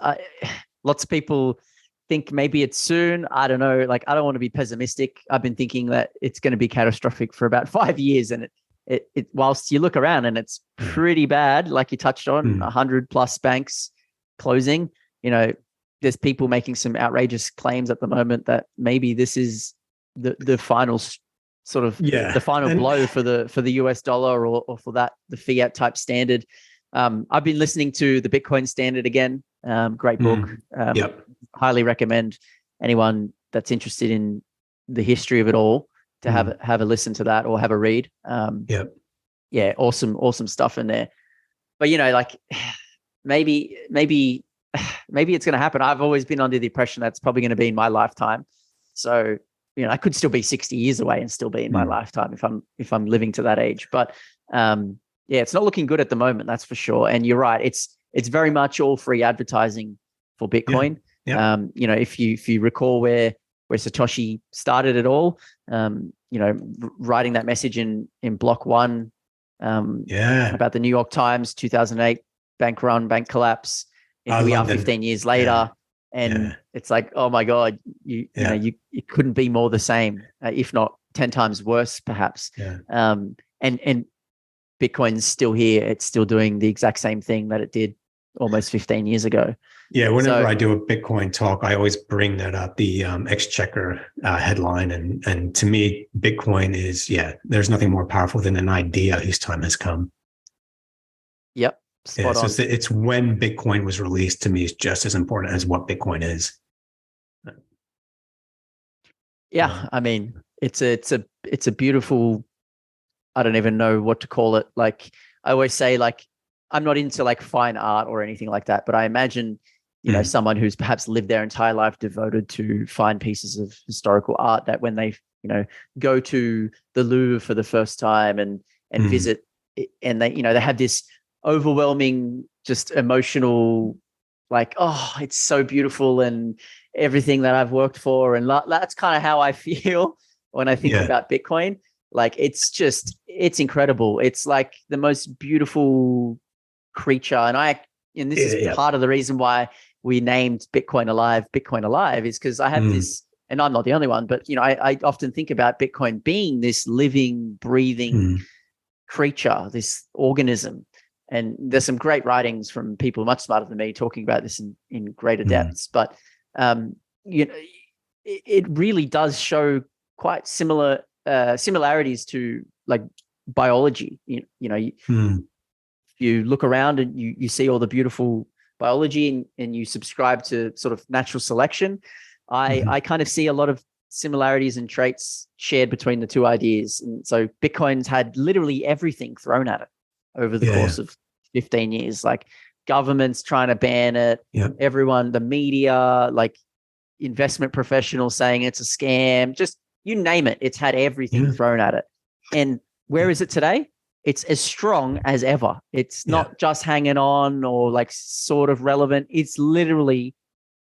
Lots of people think maybe it's soon. I don't know. Like, I don't want to be pessimistic. I've been thinking that it's going to be catastrophic for about 5 years. And it whilst you look around and it's pretty bad, like you touched on, 100+ banks closing, there's people making some outrageous claims at the moment that maybe this is the final sort of the final blow for the US dollar or for the fiat type standard. I've been listening to the Bitcoin Standard again. Great book. Highly recommend anyone that's interested in the history of it all to have a listen to that or have a read. Awesome stuff in there. But like maybe it's going to happen. I've always been under the impression that's probably going to be in my lifetime. So I could still be 60 years away and still be in my lifetime if I'm living to that age. But it's not looking good at the moment, that's for sure. And you're right, it's very much all free advertising for Bitcoin. If you recall where Satoshi started it all, writing that message in Block 1 about the New York Times 2008 bank run, bank collapse. We are 15 years later, and it's like, oh my God, you couldn't be more the same, if not 10 times worse, perhaps. And Bitcoin's still here. It's still doing the exact same thing that it did almost 15 years ago. Yeah, whenever I do a Bitcoin talk, I always bring that up, the Exchequer headline. And to me, Bitcoin is, there's nothing more powerful than an idea whose time has come. Yep. Spot on. So it's when Bitcoin was released, to me, is just as important as what Bitcoin is. Yeah, I mean, it's a beautiful, I don't even know what to call it. Like I always say, like I'm not into like fine art or anything like that, but I imagine, someone who's perhaps lived their entire life devoted to fine pieces of historical art, that when they, go to the Louvre for the first time and visit it, and they have this overwhelming, just emotional, like, oh, it's so beautiful and everything that I've worked for. And that's kind of how I feel when I think about Bitcoin. Like, it's incredible. It's like the most beautiful creature. And this is part of the reason why we named Bitcoin Alive is because I have this, and I'm not the only one, but, I often think about Bitcoin being this living, breathing creature, this organism. And there's some great writings from people much smarter than me talking about this in greater depths. But, it really does show quite similarities to like biology. You look around and you see all the beautiful biology and you subscribe to sort of natural selection. I kind of see a lot of similarities and traits shared between the two ideas. And so Bitcoin's had literally everything thrown at it over the course of 15 years, like governments trying to ban it, everyone, the media, like investment professionals saying it's a scam, just you name it. It's had everything thrown at it. And where is it today? It's as strong as ever. It's not just hanging on or like sort of relevant. It's literally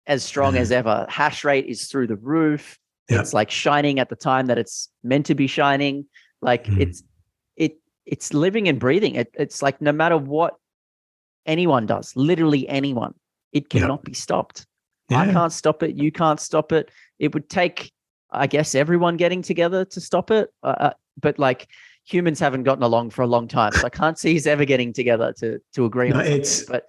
as strong as ever. Hash rate is through the roof. It's like shining at the time that it's meant to be shining. Like it's living and breathing. It's like no matter what anyone does, literally anyone, it cannot be stopped. I can't stop it. You can't stop it. It would take, I guess, everyone getting together to stop it. But like humans haven't gotten along for a long time, so I can't see us ever getting together to agree on something. But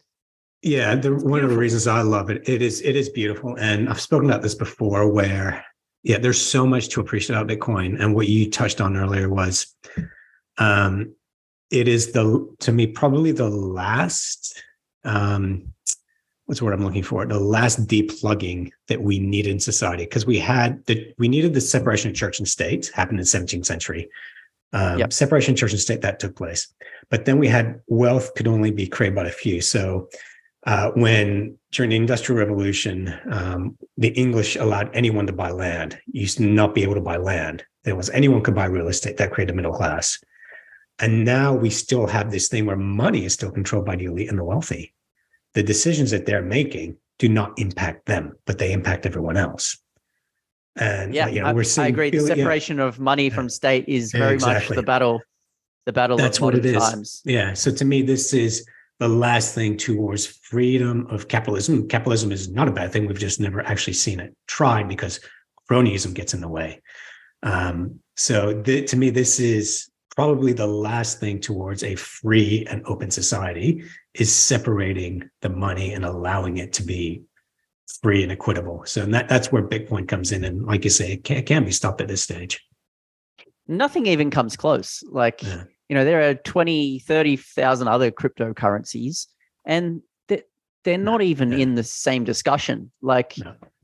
one of the reasons I love it, it is beautiful. And I've spoken about this before where, there's so much to appreciate about Bitcoin. And what you touched on earlier was, it is to me, probably the last, what's the word I'm looking for? The last depulugging that we needed in society, because we needed the separation of church and state, happened in the 17th century. Separation of church and state, that took place. But then we had wealth could only be created by a few. So when during the Industrial Revolution, the English allowed anyone to buy land. You used to not be able to buy land. Anyone could buy real estate. That created a middle class. And now we still have this thing where money is still controlled by the elite and the wealthy. The decisions that they're making do not impact them, but they impact everyone else. And we're seeing, I agree. The separation of money from state is very much the battle. That's of modern times. Yeah. So to me, this is the last thing towards freedom of capitalism. Capitalism is not a bad thing. We've just never actually seen it tried because cronyism gets in the way. To me, this is probably the last thing towards a free and open society, is separating the money and allowing it to be free and equitable. So that's where Bitcoin comes in. And like you say, it can't be stopped at this stage. Nothing even comes close. Like, there are 20, 30,000 other cryptocurrencies, and they're not even in the same discussion. Like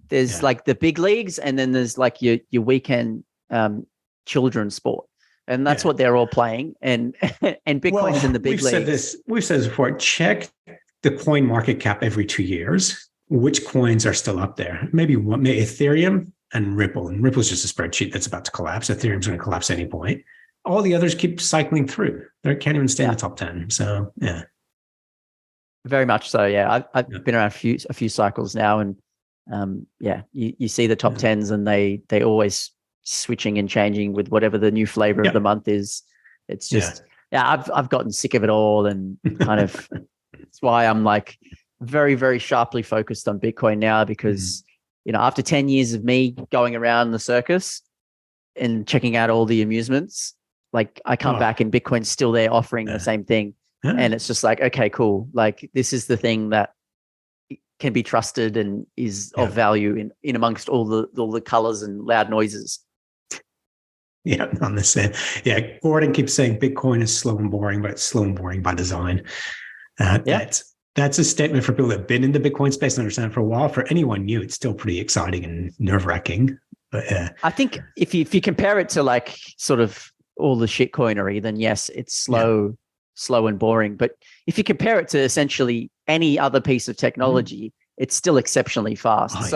there's like the big leagues, and then there's like your weekend children's sport. And that's what they're all playing. And Bitcoin's in the big leagues. We've said this before. Check the coin market cap every 2 years. Which coins are still up there? Maybe Ethereum and Ripple. And Ripple's just a spreadsheet that's about to collapse. Ethereum's going to collapse at any point. All the others keep cycling through. They can't even stay in the top 10. So, very much so. Yeah, I've been around a few cycles now, and you see the top 10s, and they always switching and changing with whatever the new flavor of the month is. It's just I've gotten sick of it all, and kind of that's why I'm like very, very sharply focused on Bitcoin now, because after 10 years of me going around the circus and checking out all the amusements, like I come back and Bitcoin's still there offering the same thing. And it's just like, okay, cool. Like this is the thing that can be trusted and is of value in amongst all the colors and loud noises. Yeah, on the same. Yeah, Gordon keeps saying Bitcoin is slow and boring, but it's slow and boring by design. Yeah. That's a statement for people that have been in the Bitcoin space and understand for a while. For anyone new, it's still pretty exciting and nerve-wracking. But I think if you compare it to like sort of all the shitcoinery, then yes, it's slow and boring. But if you compare it to essentially any other piece of technology, it's still exceptionally fast.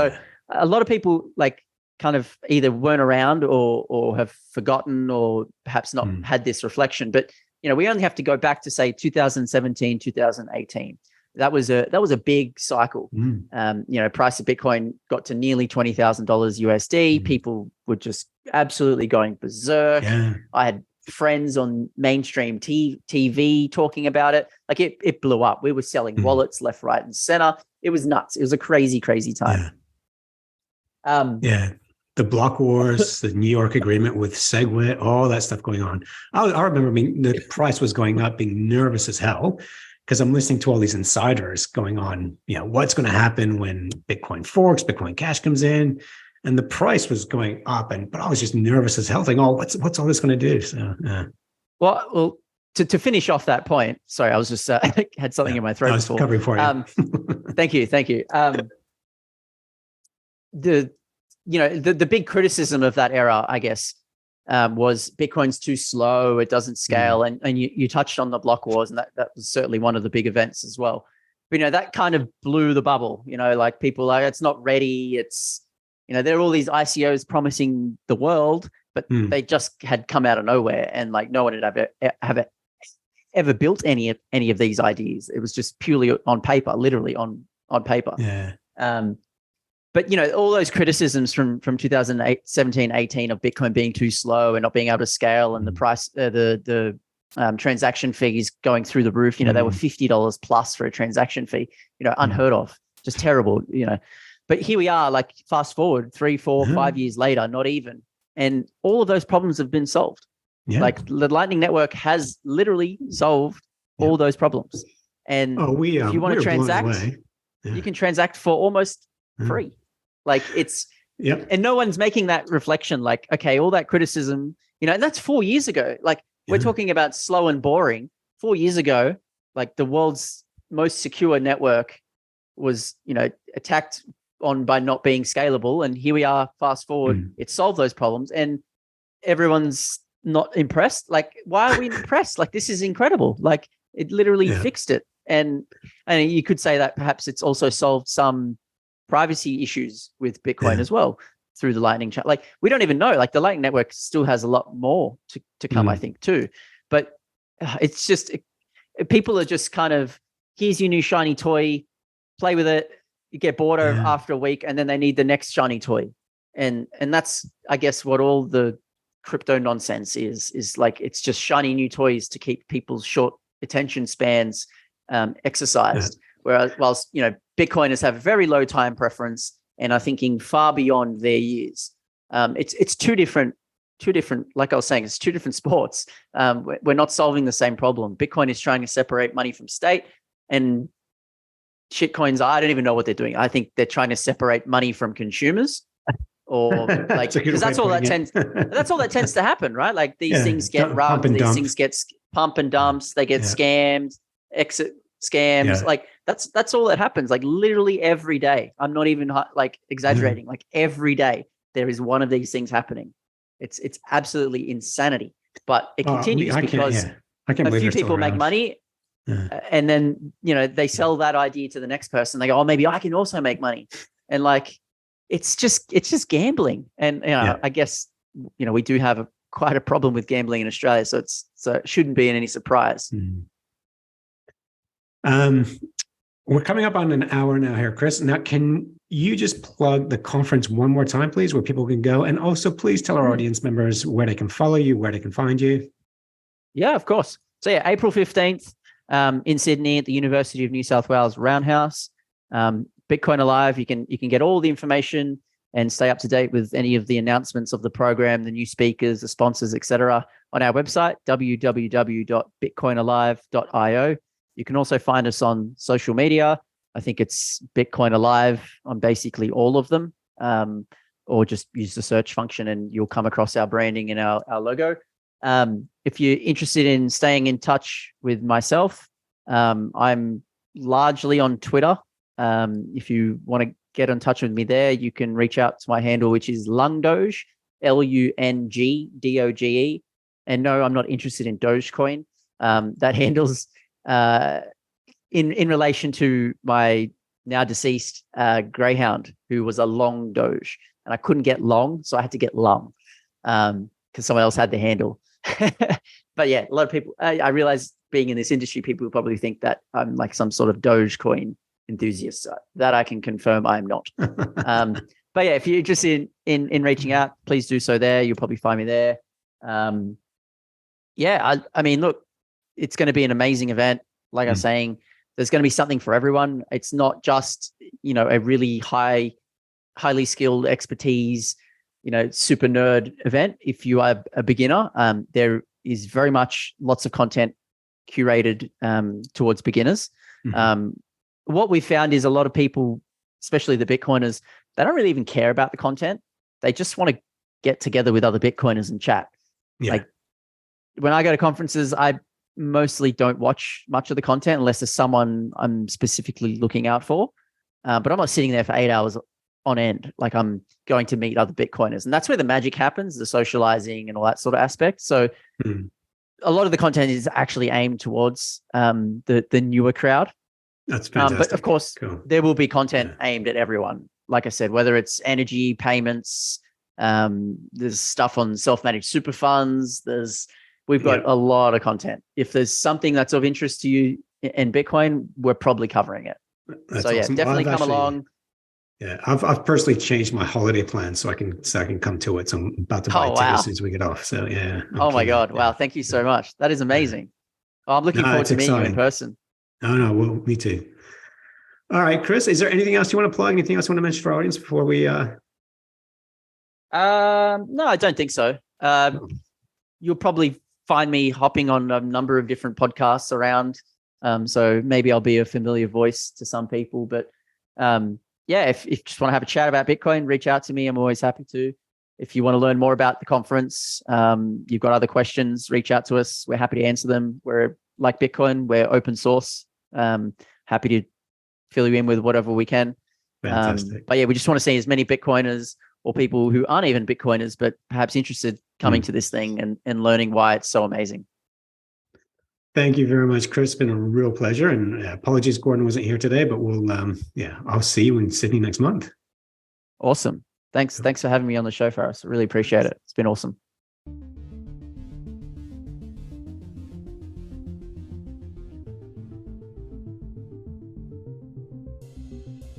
A lot of people like kind of either weren't around or have forgotten or perhaps not had this reflection. But we only have to go back to say 2017, 2018. That was a big cycle. Price of Bitcoin got to nearly $20,000 USD. People were just absolutely going berserk. I had friends on mainstream TV talking about it. Like it blew up. We were selling wallets left, right, and center. It was nuts. It was a crazy, crazy time. The block wars, the New York agreement with SegWit, all that stuff going on. I remember the price was going up, being nervous as hell, because I'm listening to all these insiders going on, what's going to happen when Bitcoin forks, Bitcoin Cash comes in, and the price was going up. But I was just nervous as hell, thinking, what's all this going to do? So, Well, to finish off that point, sorry, I was just had something in my throat. I was covering for you. Thank you. The big criticism of that era, I guess, was Bitcoin's too slow. It doesn't scale. And you touched on the block wars, and that was certainly one of the big events as well. But, that kind of blew the bubble, like people like, it's not ready. It's, there are all these ICOs promising the world, but they just had come out of nowhere, and like no one had ever built any of these ideas. It was just purely on paper, literally on paper. But all those criticisms from 2017, 18 of Bitcoin being too slow and not being able to scale, and the price, the transaction fees going through the roof. They were $50 plus for a transaction fee. Unheard of, just terrible. But here we are, like fast forward 3, 4, 5 years later, not even, and all of those problems have been solved. Like the Lightning Network has literally solved all those problems. And if you want to transact, you can transact for almost free. Like it's, and no one's making that reflection. Like, okay, all that criticism, and that's 4 years ago. Like we're talking about slow and boring. 4 years ago, like the world's most secure network was, attacked on by not being scalable. And here we are, fast forward, it solved those problems, and everyone's not impressed. Like, why are we impressed? Like, this is incredible. Like it literally fixed it. And you could say that perhaps it's also solved some privacy issues with Bitcoin as well through the Lightning chat. Like we don't even know, like the Lightning Network still has a lot more to come, I think too. But it's just, people are just kind of, here's your new shiny toy, play with it. You get bored after a week, and then they need the next shiny toy. And that's, I guess, what all the crypto nonsense is like, it's just shiny new toys to keep people's short attention spans exercised. Whereas, whilst Bitcoiners have a very low time preference and are thinking far beyond their years. It's two different. Like I was saying, it's two different sports. We're not solving the same problem. Bitcoin is trying to separate money from state, and shitcoins, I don't even know what they're doing. I think they're trying to separate money from consumers, or like, because that's all that tends to happen, right? Like these things get rubbed, these things get pump and dumps, they get scammed, exit scams. Like that's all that happens. Like literally every day. I'm not even like exaggerating. Like every day there is one of these things happening. It's absolutely insanity, but it continues because a few people make money. And then, they sell that idea to the next person. They go, oh, maybe I can also make money. And like, it's just gambling. And, I guess, we do have quite a problem with gambling in Australia. So it shouldn't be in any surprise. We're coming up on an hour now here, Chris. Now, can you just plug the conference one more time, please, where people can go? And also please tell our audience members where they can follow you, where they can find you. Yeah, of course. So April 15th, in Sydney at the University of New South Wales Roundhouse. Bitcoin Alive, you can get all the information and stay up to date with any of the announcements of the program, the new speakers, the sponsors, etc., on our website, www.bitcoinalive.io. You can also find us on social media. I think it's Bitcoin Alive on basically all of them, or just use the search function and you'll come across our branding and our logo. If you're interested in staying in touch with myself, I'm largely on Twitter. If you want to get in touch with me there, you can reach out to my handle, which is Lungdoge, LUNGDOGE. And no, I'm not interested in Dogecoin. That handle's in relation to my now deceased greyhound, who was a long Doge, and I couldn't get long, so I had to get lung because someone else had the handle. But yeah, a lot of people, I realize being in this industry, people will probably think that I'm like some sort of Dogecoin enthusiast. That I can confirm I'm not. But yeah, if you're interested in reaching out, please do so there. You'll probably find me there. Yeah, I mean, look, it's going to be an amazing event. Like I was saying, there's going to be something for everyone. It's not just, a really highly skilled expertise, super nerd event. If you are a beginner, there is very much lots of content curated towards beginners. What we found is a lot of people, especially the Bitcoiners, they don't really even care about the content. They just want to get together with other Bitcoiners and chat. Yeah. Like when I go to conferences, I mostly don't watch much of the content unless there's someone I'm specifically looking out for. But I'm not sitting there for 8 hours on end. Like I'm going to meet other Bitcoiners, and that's where the magic happens, the socializing and all that sort of aspect. So a lot of the content is actually aimed towards the newer crowd. That's fantastic. But of course, there will be content aimed at everyone. Like I said, whether it's energy, payments, there's stuff on self-managed super funds. We've got a lot of content. If there's something that's of interest to you in Bitcoin, we're probably covering it. That's so yeah, awesome. definitely come along. Yeah, I've personally changed my holiday plan so I can come to it. So I'm about to buy tickets as soon as we get off. So yeah. Oh my God! Wow, thank you so much. That is amazing. Oh, I'm looking forward to meeting you in person. No, well, me too. All right, Chris, is there anything else you want to plug? Anything else you want to mention for our audience before we? No, I don't think so. You'll probably find me hopping on a number of different podcasts around. So maybe I'll be a familiar voice to some people, but yeah, if you just want to have a chat about Bitcoin, reach out to me. I'm always happy to. If you want to learn more about the conference, you've got other questions, reach out to us. We're happy to answer them. We're like Bitcoin, we're open source. Happy to fill you in with whatever we can. Fantastic. But yeah, we just want to see as many Bitcoiners or people who aren't even Bitcoiners, but perhaps interested coming to this thing and learning why it's so amazing. Thank you very much, Chris. It's been a real pleasure. And apologies, Gordon wasn't here today, but we'll, I'll see you in Sydney next month. Awesome. Thanks for having me on the show, Faris. I really appreciate it. It's been awesome.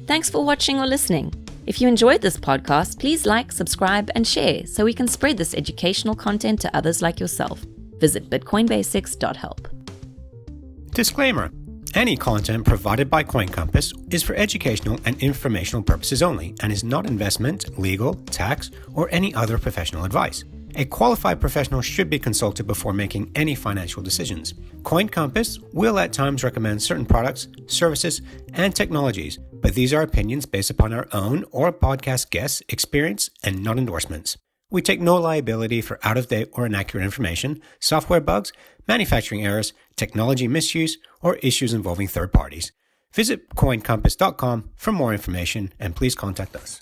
Thanks for watching or listening. If you enjoyed this podcast, please like, subscribe, and share so we can spread this educational content to others like yourself. Visit bitcoinbasics.help. Disclaimer. Any content provided by CoinCompass is for educational and informational purposes only and is not investment, legal, tax, or any other professional advice. A qualified professional should be consulted before making any financial decisions. CoinCompass will at times recommend certain products, services, and technologies, but these are opinions based upon our own or podcast guests' experience and not endorsements. We take no liability for out-of-date or inaccurate information, software bugs, manufacturing errors, technology misuse, or issues involving third parties. Visit coincompass.com for more information and please contact us.